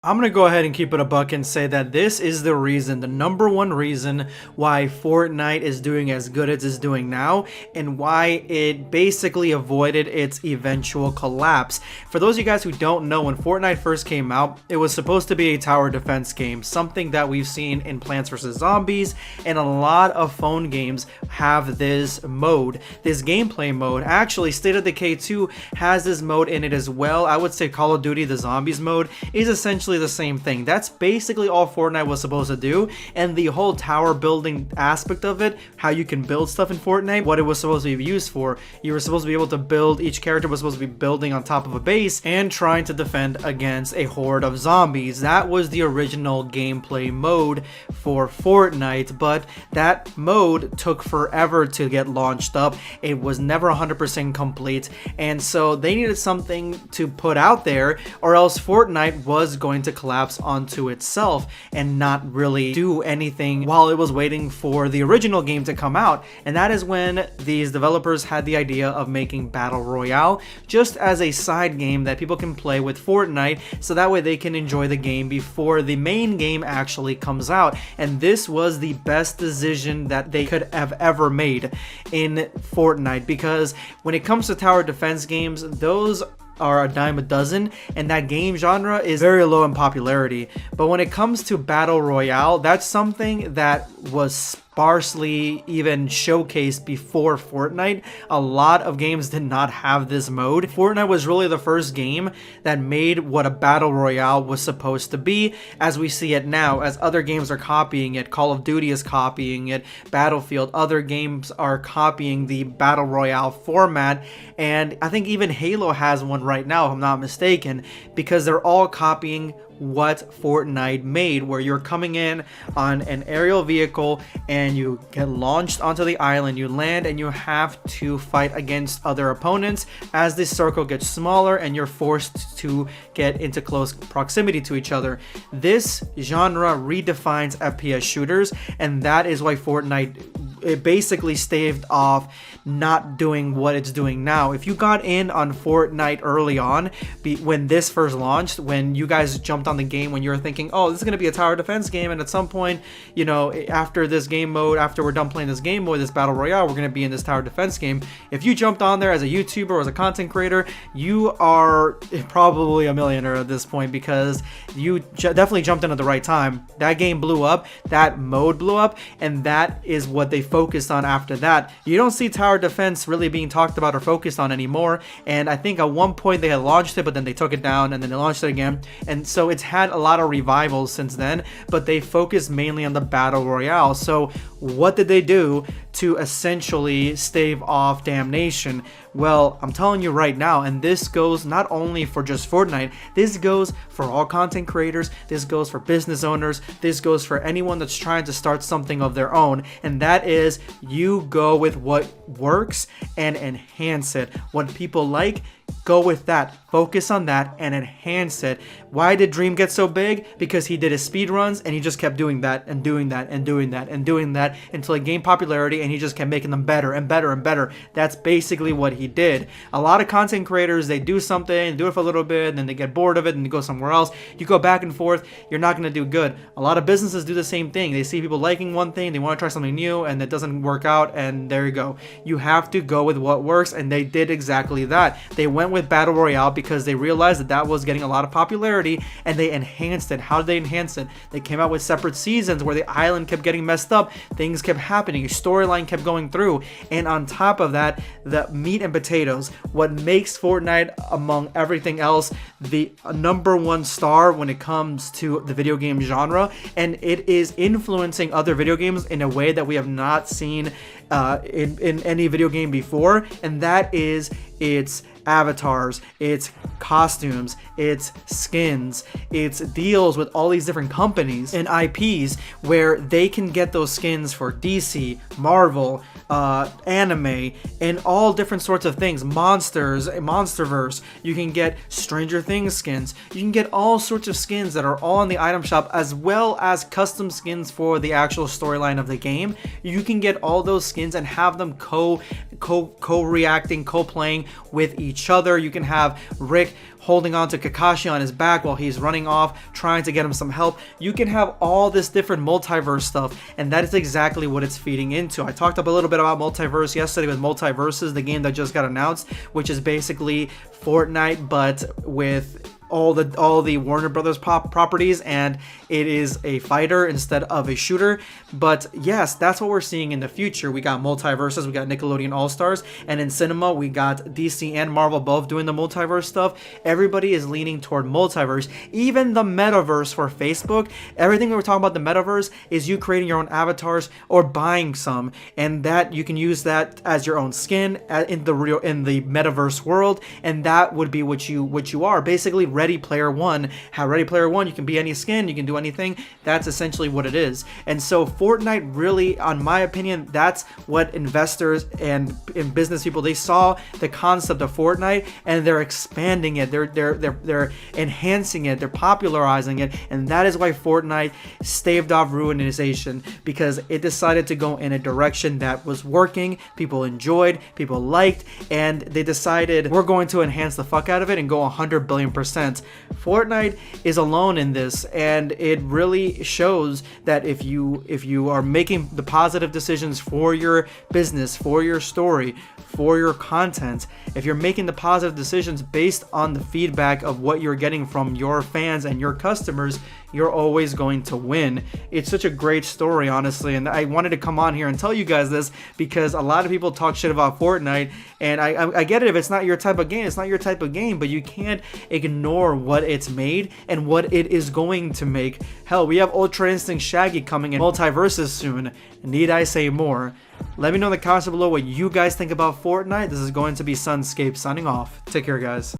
I'm going to go ahead and keep it a buck and say that this is the reason, the number one reason why Fortnite is doing as good as it's doing now and why it basically avoided its eventual collapse. For those of you guys who don't know, when Fortnite first came out, it was supposed to be a tower defense game, something that we've seen in Plants vs. Zombies, and a lot of phone games have this mode, this gameplay mode. Actually, State of Decay 2 has this mode in it as well. I would say Call of Duty, the Zombies mode, is essentially the same thing. That's basically all Fortnite was supposed to do, and the whole tower building aspect of it, how you can build stuff in Fortnite, what it was supposed to be used for. You were supposed to be able to build, each character was supposed to be building on top of a base and trying to defend against a horde of zombies. That was the original gameplay mode for Fortnite, but that mode took forever to get launched up. It was never 100% complete, and so they needed something to put out there, or else Fortnite was going to collapse onto itself and not really do anything while it was waiting for the original game to come out. And that is when these developers had the idea of making Battle Royale just as a side game that people can play with Fortnite, so that way they can enjoy the game before the main game actually comes out. And this was the best decision that they could have ever made in Fortnite, because when it comes to tower defense games, those are a dime a dozen, and that game genre is very low in popularity. But when it comes to Battle Royale, that's something that was sparsely even showcased before Fortnite. A lot of games did not have this mode. Fortnite was really the first game that made what a Battle Royale was supposed to be as we see it now, as other games are copying it. Call of Duty is copying it, Battlefield, other games are copying the Battle Royale format, and I think even Halo has one right now, if I'm not mistaken, because they're all copying what Fortnite made, where you're coming in on an aerial vehicle and you get launched onto the island, you land, and you have to fight against other opponents as this circle gets smaller and you're forced to get into close proximity to each other. This genre redefines FPS shooters, and that is why Fortnite, it basically staved off not doing what it's doing now. If you got in on Fortnite early on, when this first launched, when you guys jumped on the game, when you were thinking, oh, this is going to be a tower defense game, and at some point, you know, after this game mode, after we're done playing this game mode, this Battle Royale, we're going to be in this tower defense game. If you jumped on there as a YouTuber or as a content creator, you are probably a millionaire at this point, because you definitely jumped in at the right time. That game blew up, that mode blew up, and that is what they focused on after that. You don't see tower defense really being talked about or focused on anymore, and I think at one point they had launched it, but then they took it down and then they launched it again, and so it's had a lot of revivals since then, but they focused mainly on the Battle Royale. So what did they do to essentially stave off damnation? Well, I'm telling you right now, and this goes not only for just Fortnite, this goes for all content creators, this goes for business owners, this goes for anyone that's trying to start something of their own, and that is, you go with what works and enhance it. What people like, go with that, focus on that and enhance it. Why did Dream get so big? Because he did his speed runs and he just kept doing that and doing that and doing that and doing that until he gained popularity, and he just kept making them better and better and better. That's basically what he did. A lot of content creators, they do something, do it for a little bit, and then they get bored of it and they go somewhere else. You go back and forth, you're not going to do good. A lot of businesses do the same thing. They see people liking one thing, they want to try something new, and it doesn't work out, and there you go. You have to go with what works, and they did exactly that. They went with Battle Royale because they realized that that was getting a lot of popularity, and they enhanced it. How did they enhance it? They came out with separate seasons where the island kept getting messed up, things kept happening, a storyline kept going through, and on top of that, the meat and potatoes, what makes Fortnite among everything else the number one star when it comes to the video game genre, and it is influencing other video games in a way that we have not seen in any video game before, and that is its avatars, its costumes, its skins, its deals with all these different companies and IPs where they can get those skins for DC, Marvel, anime, and all different sorts of things. Monsters, Monsterverse, you can get Stranger Things skins, you can get all sorts of skins that are all in the item shop, as well as custom skins for the actual storyline of the game. You can get all those skins and have them co-reacting, co-playing with each each other. You can have Rick holding on to Kakashi on his back while he's running off, trying to get him some help. You can have all this different multiverse stuff, and that is exactly what it's feeding into. I talked up a little bit about Multiverse yesterday with Multiverses, the game that just got announced, which is basically Fortnite, but with all the Warner Brothers properties, and it is a fighter instead of a shooter. But yes, that's what we're seeing in the future. We got multiverses, we got Nickelodeon All-Stars, and in cinema we got DC and Marvel both doing the multiverse stuff. Everybody is leaning toward multiverse. Even the metaverse for Facebook, everything we're talking about the metaverse is you creating your own avatars or buying some, and that you can use that as your own skin in the metaverse world, and that would be what you are. Basically Ready Player One. How Ready Player One, you can be any skin, you can do anything. That's essentially what it is. And so Fortnite really, on my opinion, that's what investors and business people, they saw the concept of Fortnite and they're expanding it. They're enhancing it. They're popularizing it. And that is why Fortnite staved off ruinization, because it decided to go in a direction that was working. People enjoyed, people liked, and they decided we're going to enhance the fuck out of it and go 100 billion%. Fortnite is alone in this, and it really shows that if you are making the positive decisions for your business, for your story, for your content, if you're making the positive decisions based on the feedback of what you're getting from your fans and your customers, you're always going to win. It's such a great story, honestly, and I wanted to come on here and tell you guys this because a lot of people talk shit about Fortnite, and I get it. If it's not your type of game, it's not your type of game, but you can't ignore what it's made and what it is going to make. Hell, we have Ultra Instinct Shaggy coming in Multiverses soon. Need I say more? Let me know in the comments below what you guys think about Fortnite. This is going to be Sunscape signing off. Take care, guys.